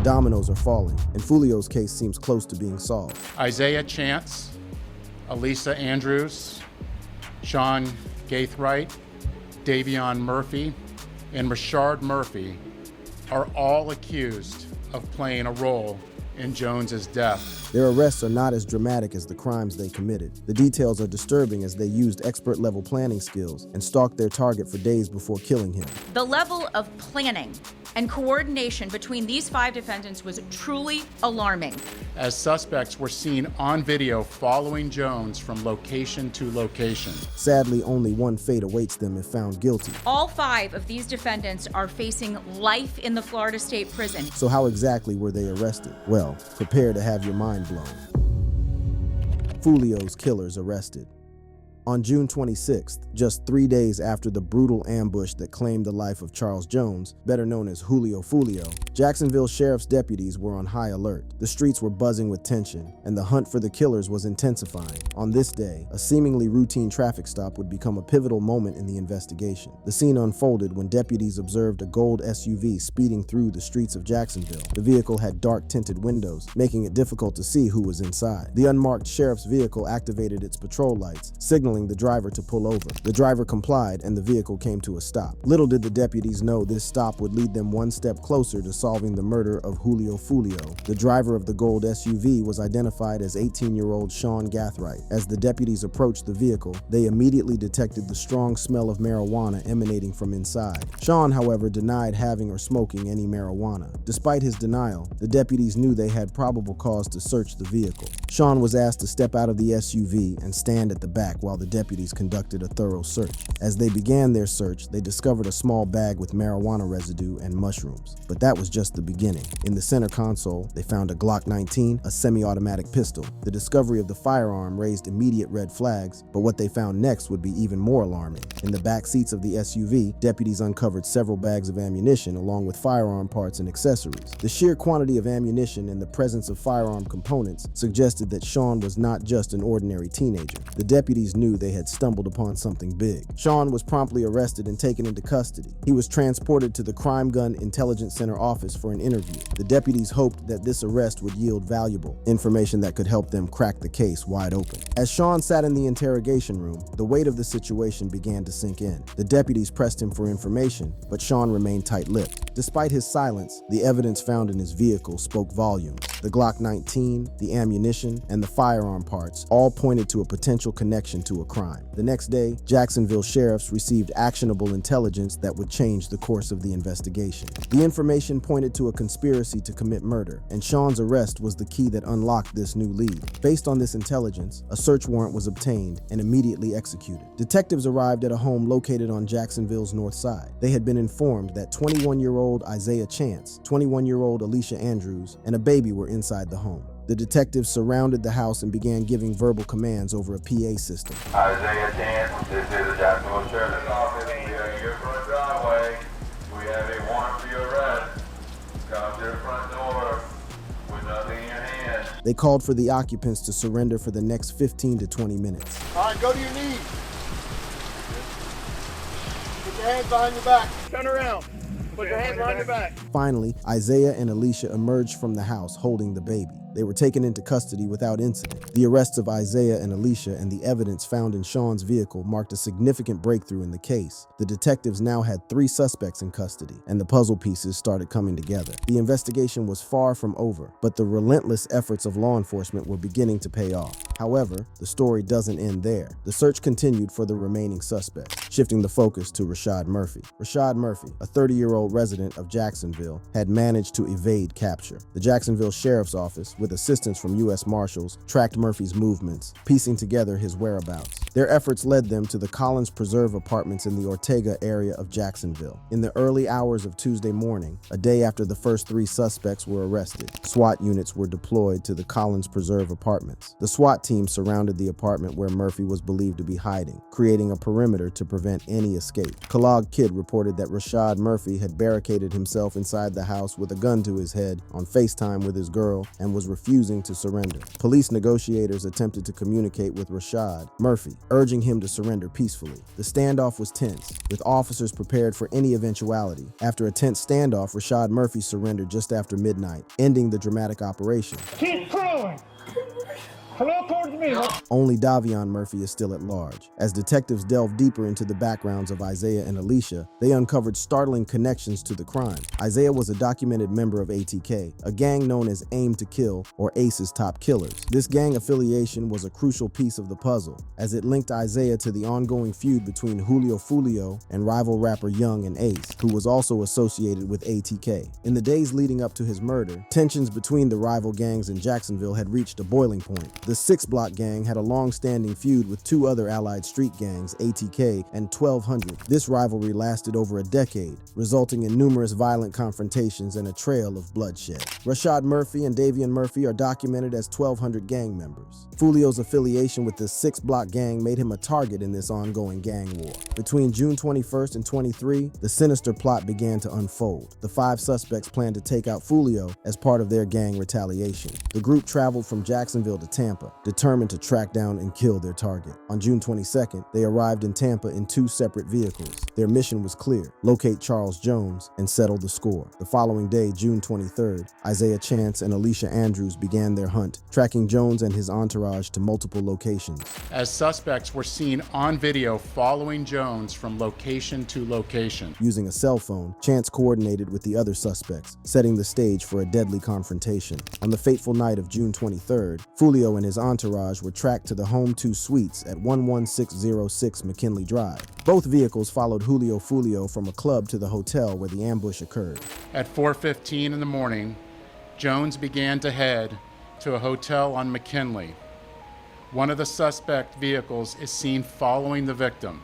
The dominoes are falling, and Foolio's case seems close to being solved. Isaiah Chance, Elisa Andrews, Sean Gaithright, Davion Murphy, and Rashard Murphy are all accused of playing a role in Jones's death. Their arrests are not as dramatic as the crimes they committed. The details are disturbing as they used expert-level planning skills and stalked their target for days before killing him. The level of planning and coordination between these 5 defendants was truly alarming. As suspects were seen on video following Jones from location to location. Sadly, only one fate awaits them if found guilty. All 5 of these defendants are facing life in the Florida State Prison. So how exactly were they arrested? Well, prepare to have your mind blown. Foolio's killers arrested. On June 26th, just 3 days after the brutal ambush that claimed the life of Charles Jones, better known as Julio Foolio, Jacksonville Sheriff's deputies were on high alert. The streets were buzzing with tension, and the hunt for the killers was intensifying. On this day, a seemingly routine traffic stop would become a pivotal moment in the investigation. The scene unfolded when deputies observed a gold SUV speeding through the streets of Jacksonville. The vehicle had dark tinted windows, making it difficult to see who was inside. The unmarked sheriff's vehicle activated its patrol lights, signaling the driver to pull over. The driver complied and the vehicle came to a stop. Little did the deputies know this stop would lead them one step closer to solving the murder of Julio Foolio. The driver of the gold SUV was identified as 18-year-old Sean Gaithright. As the deputies approached the vehicle, they immediately detected the strong smell of marijuana emanating from inside. Sean, however, denied having or smoking any marijuana. Despite his denial, the deputies knew they had probable cause to search the vehicle. Sean was asked to step out of the SUV and stand at the back while the deputies conducted a thorough search. As they began their search, they discovered a small bag with marijuana residue and mushrooms. But that was just the beginning. In the center console, they found a Glock 19, a semi-automatic pistol. The discovery of the firearm raised immediate red flags, but what they found next would be even more alarming. In the back seats of the SUV, deputies uncovered several bags of ammunition along with firearm parts and accessories. The sheer quantity of ammunition and the presence of firearm components suggested that Sean was not just an ordinary teenager. The deputies knew they had stumbled upon something big. Sean was promptly arrested and taken into custody. He was transported to the Crime Gun Intelligence Center office for an interview. The deputies hoped that this arrest would yield valuable information that could help them crack the case wide open. As Sean sat in the interrogation room, the weight of the situation began to sink in. The deputies pressed him for information, but Sean remained tight-lipped. Despite his silence, the evidence found in his vehicle spoke volumes. The Glock 19, the ammunition, and the firearm parts all pointed to a potential connection to a crime. The next day, Jacksonville sheriffs received actionable intelligence that would change the course of the investigation. The information pointed to a conspiracy to commit murder, and Sean's arrest was the key that unlocked this new lead. Based on this intelligence, a search warrant was obtained and immediately executed. Detectives arrived at a home located on Jacksonville's north side. They had been informed that 21-year-old Isaiah Chance, 21-year-old Alicia Andrews, and a baby were inside the home. The detectives surrounded the house and began giving verbal commands over a PA system. Isaiah Chance, this is the Jacksonville Sheriff's Office. We are in your front driveway. We have a warrant for your arrest. Come to your front door with nothing in your hand. They called for the occupants to surrender for the next 15 to 20 minutes. All right, go to your knees. Put your hands behind your back. Turn around. Put your hands behind your back. Finally, Isaiah and Alicia emerged from the house holding the baby. They were taken into custody without incident. The arrests of Isaiah and Alicia and the evidence found in Sean's vehicle marked a significant breakthrough in the case. The detectives now had 3 suspects in custody, and the puzzle pieces started coming together. The investigation was far from over, but the relentless efforts of law enforcement were beginning to pay off. However, the story doesn't end there. The search continued for the remaining suspects, shifting the focus to Rashard Murphy. Rashard Murphy, a 30-year-old resident of Jacksonville, had managed to evade capture. The Jacksonville Sheriff's Office, with assistance from U.S. Marshals, tracked Murphy's movements, piecing together his whereabouts. Their efforts led them to the Collins Preserve apartments in the Ortega area of Jacksonville. In the early hours of Tuesday morning, a day after the first 3 suspects were arrested, SWAT units were deployed to the Collins Preserve apartments. The SWAT team surrounded the apartment where Murphy was believed to be hiding, creating a perimeter to prevent any escape. Kellogg Kid reported that Rashard Murphy had barricaded himself inside the house with a gun to his head on FaceTime with his girl and was refusing to surrender. Police negotiators attempted to communicate with Rashard. Murphy, urging him to surrender peacefully. The standoff was tense, with officers prepared for any eventuality. After a tense standoff, Rashad Murphy surrendered just after midnight, ending the dramatic operation. Keep crawling. Hello towards me. Only Davion Murphy is still at large. As detectives delved deeper into the backgrounds of Isaiah and Alicia, they uncovered startling connections to the crime. Isaiah was a documented member of ATK, a gang known as Aim to Kill, or ACE's top killers. This gang affiliation was a crucial piece of the puzzle, as it linked Isaiah to the ongoing feud between Foolio and rival rapper Young and Ace, who was also associated with ATK. In the days leading up to his murder, tensions between the rival gangs in Jacksonville had reached a boiling point. The 6 Block gang had a long-standing feud with 2 other allied street gangs, ATK and 1200. This rivalry lasted over a decade, resulting in numerous violent confrontations and a trail of bloodshed. Rashad Murphy and Davion Murphy are documented as 1200 gang members. Foolio's affiliation with the 6 Block gang made him a target in this ongoing gang war. Between June 21st and 23, the sinister plot began to unfold. The 5 suspects planned to take out Foolio as part of their gang retaliation. The group traveled from Jacksonville to Tampa, determined to track down and kill their target. On June 22nd, they arrived in Tampa in 2 separate vehicles. Their mission was clear: locate Charles Jones and settle the score. The following day, June 23rd, Isaiah Chance and Alicia Andrews began their hunt, tracking Jones and his entourage to multiple locations. As suspects were seen on video following Jones from location to location. Using a cell phone, Chance coordinated with the other suspects, setting the stage for a deadly confrontation. On the fateful night of June 23rd, Foolio and his entourage were tracked to the Home 2 Suites at 11606 McKinley Drive. Both vehicles followed Foolio from a club to the hotel where the ambush occurred. At 4:15 in the morning, Jones began to head to a hotel on McKinley. One of the suspect vehicles is seen following the victim.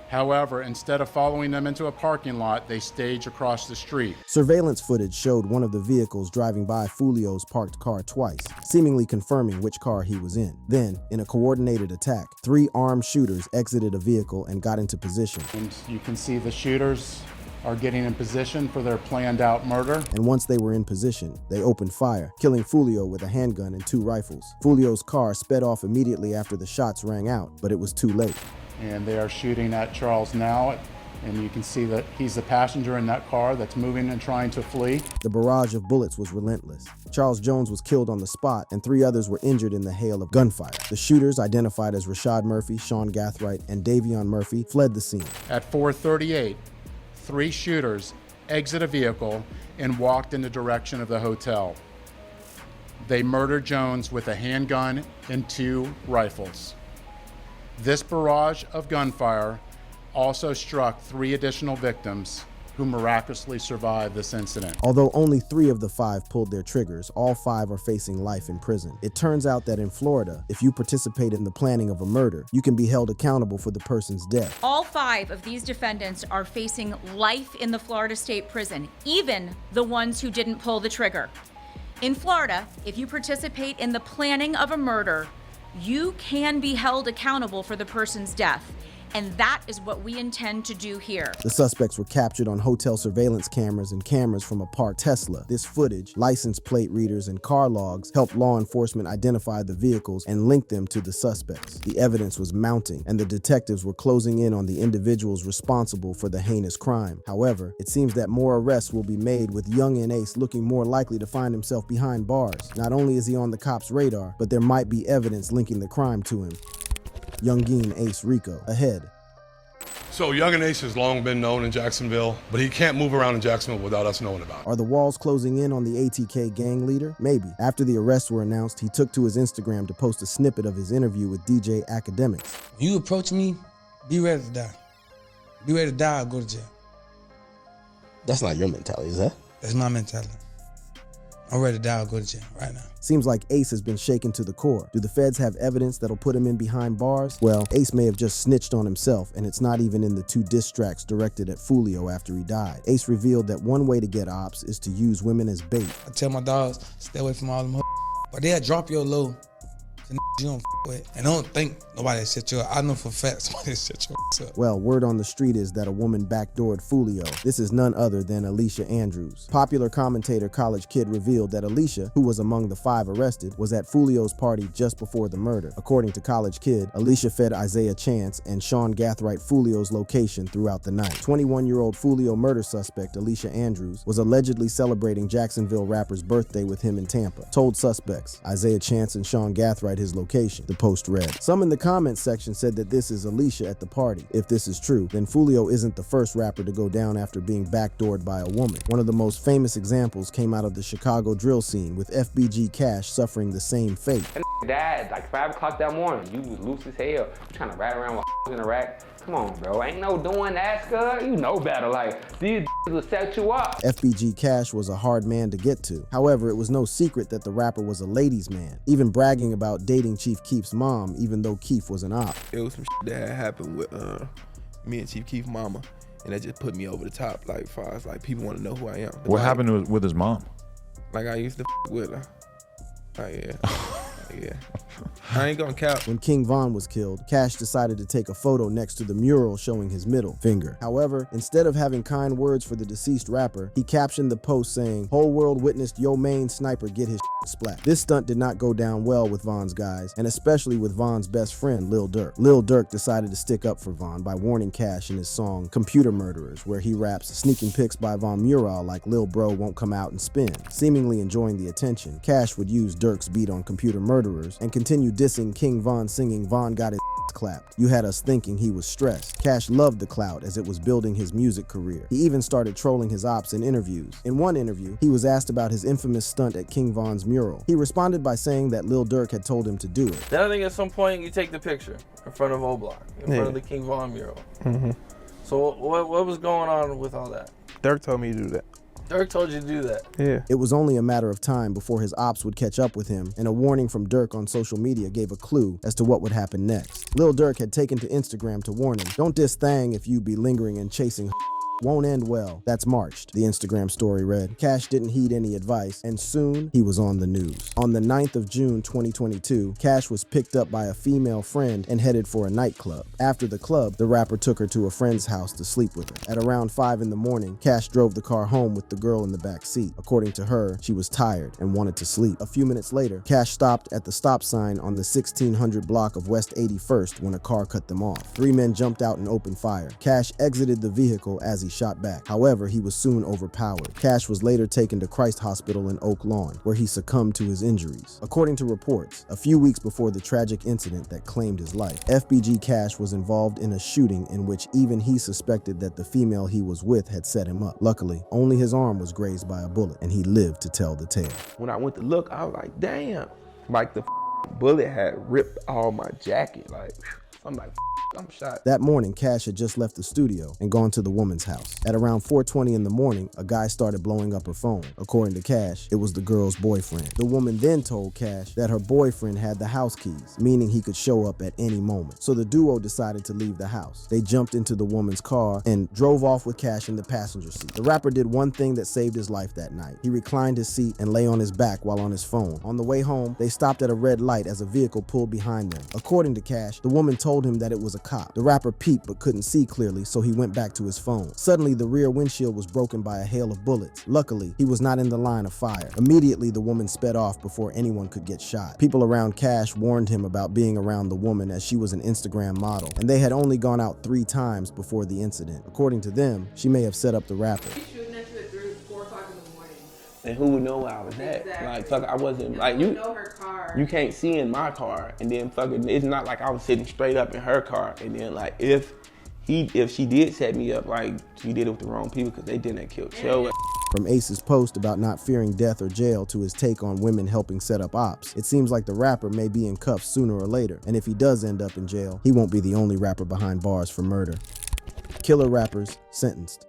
However, instead of following them into a parking lot, they stage across the street. Surveillance footage showed one of the vehicles driving by Foolio's parked car twice, seemingly confirming which car he was in. Then, in a coordinated attack, 3 armed shooters exited a vehicle and got into position. And you can see the shooters are getting in position for their planned out murder. And once they were in position, they opened fire, killing Foolio with a handgun and 2 rifles. Foolio's car sped off immediately after the shots rang out, but it was too late. And they are shooting at Charles now, and you can see that he's the passenger in that car that's moving and trying to flee. The barrage of bullets was relentless. Charles Jones was killed on the spot, and 3 others were injured in the hail of gunfire. The shooters, identified as Rashad Murphy, Sean Gathright, and Davion Murphy, fled the scene. At 4:38, 3 shooters exit a vehicle and walked in the direction of the hotel. They murdered Jones with a handgun and 2 rifles. This barrage of gunfire also struck 3 additional victims who miraculously survived this incident. Although only 3 of the 5 pulled their triggers, all 5 are facing life in prison. It turns out that in Florida, if you participate in the planning of a murder, you can be held accountable for the person's death. All 5 of these defendants are facing life in the Florida State Prison, even the ones who didn't pull the trigger. In Florida, if you participate in the planning of a murder, you can be held accountable for the person's death. And that is what we intend to do here. The suspects were captured on hotel surveillance cameras and cameras from a parked Tesla. This footage, license plate readers, and car logs helped law enforcement identify the vehicles and link them to the suspects. The evidence was mounting, and the detectives were closing in on the individuals responsible for the heinous crime. However, it seems that more arrests will be made, with Young and Ace looking more likely to find himself behind bars. Not only is he on the cops' radar, but there might be evidence linking the crime to him. Youngeen Ace Rico, ahead. So Young and Ace has long been known in Jacksonville, but he can't move around in Jacksonville without us knowing about it. Are the walls closing in on the ATK gang leader? Maybe. After the arrests were announced, he took to his Instagram to post a snippet of his interview with DJ Academics. When you approach me, be ready to die. Be ready to die or go to jail. That's not your mentality, is that? That's my mentality. I'm ready to die or go to jail right now. Seems like Ace has been shaken to the core. Do the feds have evidence that'll put him in behind bars? Well, Ace may have just snitched on himself, and it's not even in the 2 diss tracks directed at Foolio after he died. Ace revealed that one way to get ops is to use women as bait. I tell my dogs, stay away from all them but they'll drop your low the you don't with. And I don't think nobody set you up. I know for a fact somebody set your up. Well, word on the street is that a woman backdoored Foolio. This is none other than Alicia Andrews. Popular commentator College Kid revealed that Alicia, who was among the 5 arrested, was at Foolio's party just before the murder. According to College Kid, Alicia fed Isaiah Chance and Sean Gathright Foolio's location throughout the night. 21-year-old Foolio murder suspect Alicia Andrews was allegedly celebrating Jacksonville rapper's birthday with him in Tampa. Told suspects, Isaiah Chance and Sean Gathright his location, the Post read. Some in the comments section said that this is Alicia at the party. If this is true, then Foolio isn't the first rapper to go down after being backdoored by a woman. One of the most famous examples came out of the Chicago drill scene, with FBG Cash suffering the same fate. Dad, like 5 o'clock that morning, you was loose as hell, trying to ride around with in the rack. Come on, bro, ain't no doing that, scud. You know better, like, these will set you up. FBG Cash was a hard man to get to. However, it was no secret that the rapper was a ladies' man, even bragging about dating Chief Keef's mom, even though Keef was an op. It was some shit that had happened with me and Chief Keef's mama, and that just put me over the top, like, far as, like, people want to know who I am. What happened with his mom? Like, I used to with her. Like, yeah. Yeah. I ain't gonna cap. When King Von was killed, Cash decided to take a photo next to the mural showing his middle finger. However, instead of having kind words for the deceased rapper, he captioned the post saying, "Whole world witnessed yo main sniper get his splat." This stunt did not go down well with Von's guys, and especially with Von's best friend, Lil Durk. Lil Durk decided to stick up for Von by warning Cash in his song Computer Murderers, where he raps sneaking pics by Von Mural like Lil Bro won't come out and spin. Seemingly enjoying the attention, Cash would use Durk's beat on Computer Murderers and continue dissing King Von, singing Von got his clapped. You had us thinking he was stressed. Cash loved the clout as it was building his music career. He even started trolling his ops in interviews. In one interview, he was asked about his infamous stunt at King Von's mural. He responded by saying that Lil Durk had told him to do it. Then I think at some point you take the picture in front of O-Block, in front of the King Von mural. So what was going on with all that? Durk told me to do that. Durk told you to do that? Yeah. It was only a matter of time before his ops would catch up with him, and a warning from Durk on social media gave a clue as to what would happen next. Lil Durk had taken to Instagram to warn him, "Don't diss Thang if you be lingering and chasing won't end well. That's marched," the Instagram story read. Cash didn't heed any advice, and soon he was on the news. On the 9th of June 2022, Cash was picked up by a female friend and headed for a nightclub. After the club, the rapper took her to a friend's house to sleep with her. At around 5 in the morning, Cash drove the car home with the girl in the back seat. According to her, she was tired and wanted to sleep. A few minutes later, Cash stopped at the stop sign on the 1600 block of West 81st when a car cut them off. 3 men jumped out and opened fire. Cash exited the vehicle as he shot back. However, he was soon overpowered. Cash was later taken to Christ Hospital in Oak Lawn, where he succumbed to his injuries. According to reports, a few weeks before the tragic incident that claimed his life, FBG Cash was involved in a shooting in which even he suspected that the female he was with had set him up. Luckily, only his arm was grazed by a bullet, and he lived to tell the tale. When I went to look, I was like, damn. Like the bullet had ripped all my jacket. Like, I'm like, I'm shot. That morning, Cash had just left the studio and gone to the woman's house. At around 4:20 in the morning, a guy started blowing up her phone. According to Cash, it was the girl's boyfriend. The woman then told Cash that her boyfriend had the house keys, meaning he could show up at any moment. So the duo decided to leave the house. They jumped into the woman's car and drove off with Cash in the passenger seat. The rapper did one thing that saved his life that night. He reclined his seat and lay on his back while on his phone. On the way home, they stopped at a red light as a vehicle pulled behind them. According to Cash, the woman told him that it was a cop. The rapper peeped but couldn't see clearly, so he went back to his phone. Suddenly, the rear windshield was broken by a hail of bullets. Luckily, he was not in the line of fire. Immediately, the woman sped off before anyone could get shot. People around Cash warned him about being around the woman, as she was an Instagram model, and they had only gone out 3 times before the incident. According to them, she may have set up the rapper. Shooting at you at 3, 4 o'clock in the morning. And who would know where I was at? Exactly. Like, fuck, I wasn't, And like, who you would know her car? You can't see in my car, and then fucking, it's not like I was sitting straight up in her car, and then, like, if she did set me up, like, she did it with the wrong people, because they didn't kill Joe. From Ace's post about not fearing death or jail to his take on women helping set up ops, it seems like the rapper may be in cuffs sooner or later, and if he does end up in jail, he won't be the only rapper behind bars for murder. Killer rappers sentenced.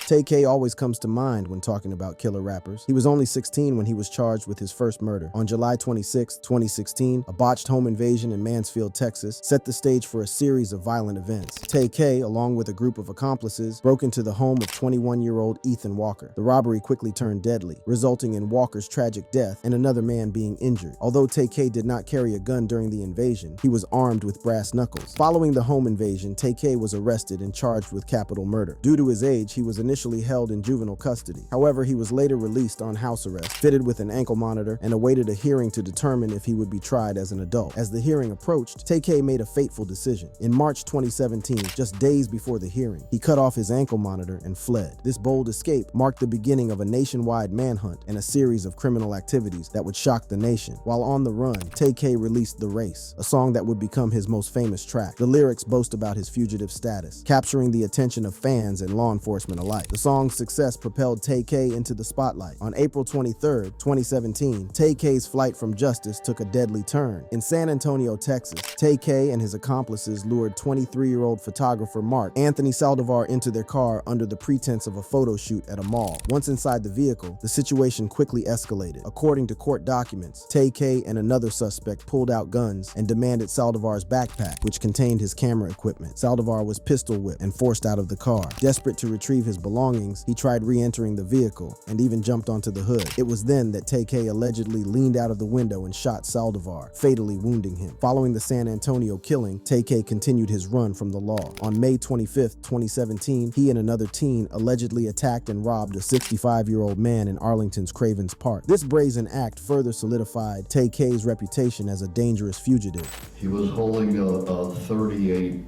Tay-K always comes to mind when talking about killer rappers. He was only 16 when he was charged with his first murder. On July 26, 2016, a botched home invasion in Mansfield, Texas, set the stage for a series of violent events. Tay-K, along with a group of accomplices, broke into the home of 21-year-old Ethan Walker. The robbery quickly turned deadly, resulting in Walker's tragic death and another man being injured. Although Tay-K did not carry a gun during the invasion, he was armed with brass knuckles. Following the home invasion, Tay-K was arrested and charged with capital murder. Due to his age, he was initially held in juvenile custody. However, he was later released on house arrest, fitted with an ankle monitor, and awaited a hearing to determine if he would be tried as an adult. As the hearing approached, Tay-K made a fateful decision. In March 2017, just days before the hearing, he cut off his ankle monitor and fled. This bold escape marked the beginning of a nationwide manhunt and a series of criminal activities that would shock the nation. While on the run, Tay-K released The Race, a song that would become his most famous track. The lyrics boast about his fugitive status, capturing the attention of fans and law enforcement alike. The song's success propelled Tay-K into the spotlight. On April 23, 2017, Tay-K's flight from justice took a deadly turn. In San Antonio, Texas, Tay-K and his accomplices lured 23-year-old photographer Mark Anthony Saldivar into their car under the pretense of a photo shoot at a mall. Once inside the vehicle, the situation quickly escalated. According to court documents, Tay-K and another suspect pulled out guns and demanded Saldivar's backpack, which contained his camera equipment. Saldivar was pistol whipped and forced out of the car. Desperate to retrieve his belongings, he tried re-entering the vehicle and even jumped onto the hood. It was then that Tay-K allegedly leaned out of the window and shot Saldivar, fatally wounding him. Following the San Antonio killing, Tay-K continued his run from the law. On May 25, 2017, he and another teen allegedly attacked and robbed a 65-year-old man in Arlington's Cravens Park. This brazen act further solidified Tay-K's reputation as a dangerous fugitive. He was holding a 38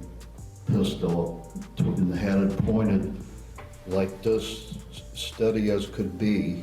pistol and had it pointed like this, steady as could be,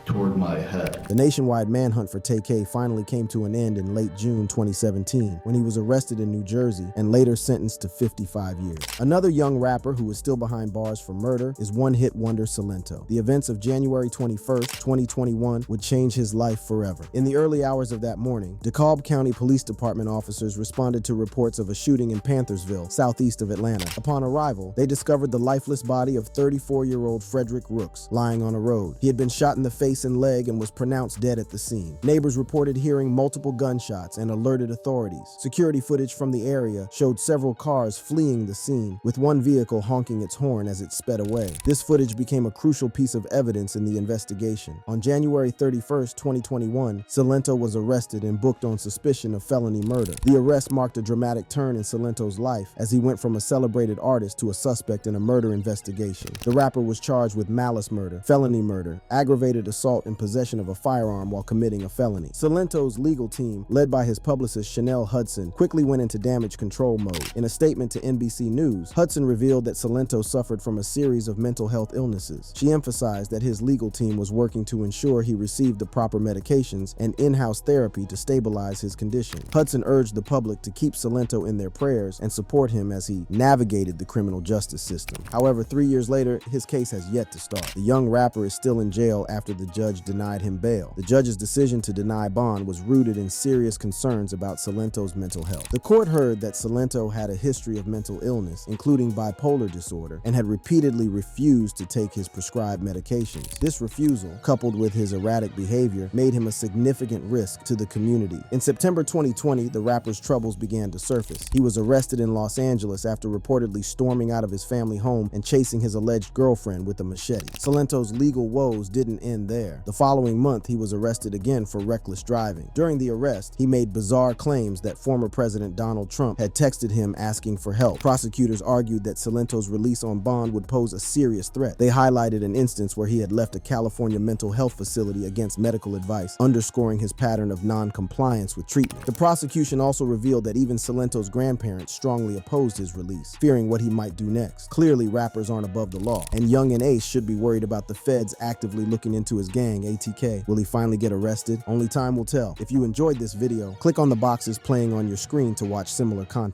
toward my head. The nationwide manhunt for Tay-K finally came to an end in late June 2017 when he was arrested in New Jersey and later sentenced to 55 years. Another young rapper who is still behind bars for murder is one-hit wonder Silento. The events of January 21st, 2021 would change his life forever. In the early hours of that morning, DeKalb County Police Department officers responded to reports of a shooting in Panthersville, southeast of Atlanta. Upon arrival, they discovered the lifeless body of 34-year-old Frederick Rooks lying on a road. He had been shot in the face and leg and was pronounced dead at the scene. Neighbors reported hearing multiple gunshots and alerted authorities. Security footage from the area showed several cars fleeing the scene, with one vehicle honking its horn as it sped away. This footage became a crucial piece of evidence in the investigation. On January 31st, 2021, Silento was arrested and booked on suspicion of felony murder. The arrest marked a dramatic turn in Silento's life as he went from a celebrated artist to a suspect in a murder investigation. The rapper was charged with malice murder, felony murder, aggravated assault in possession of a firearm while committing a felony. Silento's legal team, led by his publicist Chanel Hudson, quickly went into damage control mode. In a statement to NBC News, Hudson revealed that Silento suffered from a series of mental health illnesses. She emphasized that his legal team was working to ensure he received the proper medications and in-house therapy to stabilize his condition. Hudson urged the public to keep Silento in their prayers and support him as he navigated the criminal justice system. However, 3 years later, his case has yet to start. The young rapper is still in jail after the judge denied him bail. The judge's decision to deny bond was rooted in serious concerns about Silento's mental health. The court heard that Silento had a history of mental illness, including bipolar disorder, and had repeatedly refused to take his prescribed medications. This refusal, coupled with his erratic behavior, made him a significant risk to the community. In September 2020, the rapper's troubles began to surface. He was arrested in Los Angeles after reportedly storming out of his family home and chasing his alleged girlfriend with a machete. Silento's legal woes didn't end there. The following month, he was arrested again for reckless driving. During the arrest, he made bizarre claims that former President Donald Trump had texted him asking for help. Prosecutors argued that Silento's release on bond would pose a serious threat. They highlighted an instance where he had left a California mental health facility against medical advice, underscoring his pattern of non-compliance with treatment. The prosecution also revealed that even Silento's grandparents strongly opposed his release, fearing what he might do next. Clearly, rappers aren't above the law, and Young and Ace should be worried about the feds actively looking into his gang, ATK. Will he finally get arrested? Only time will tell. If you enjoyed this video, click on the boxes playing on your screen to watch similar content.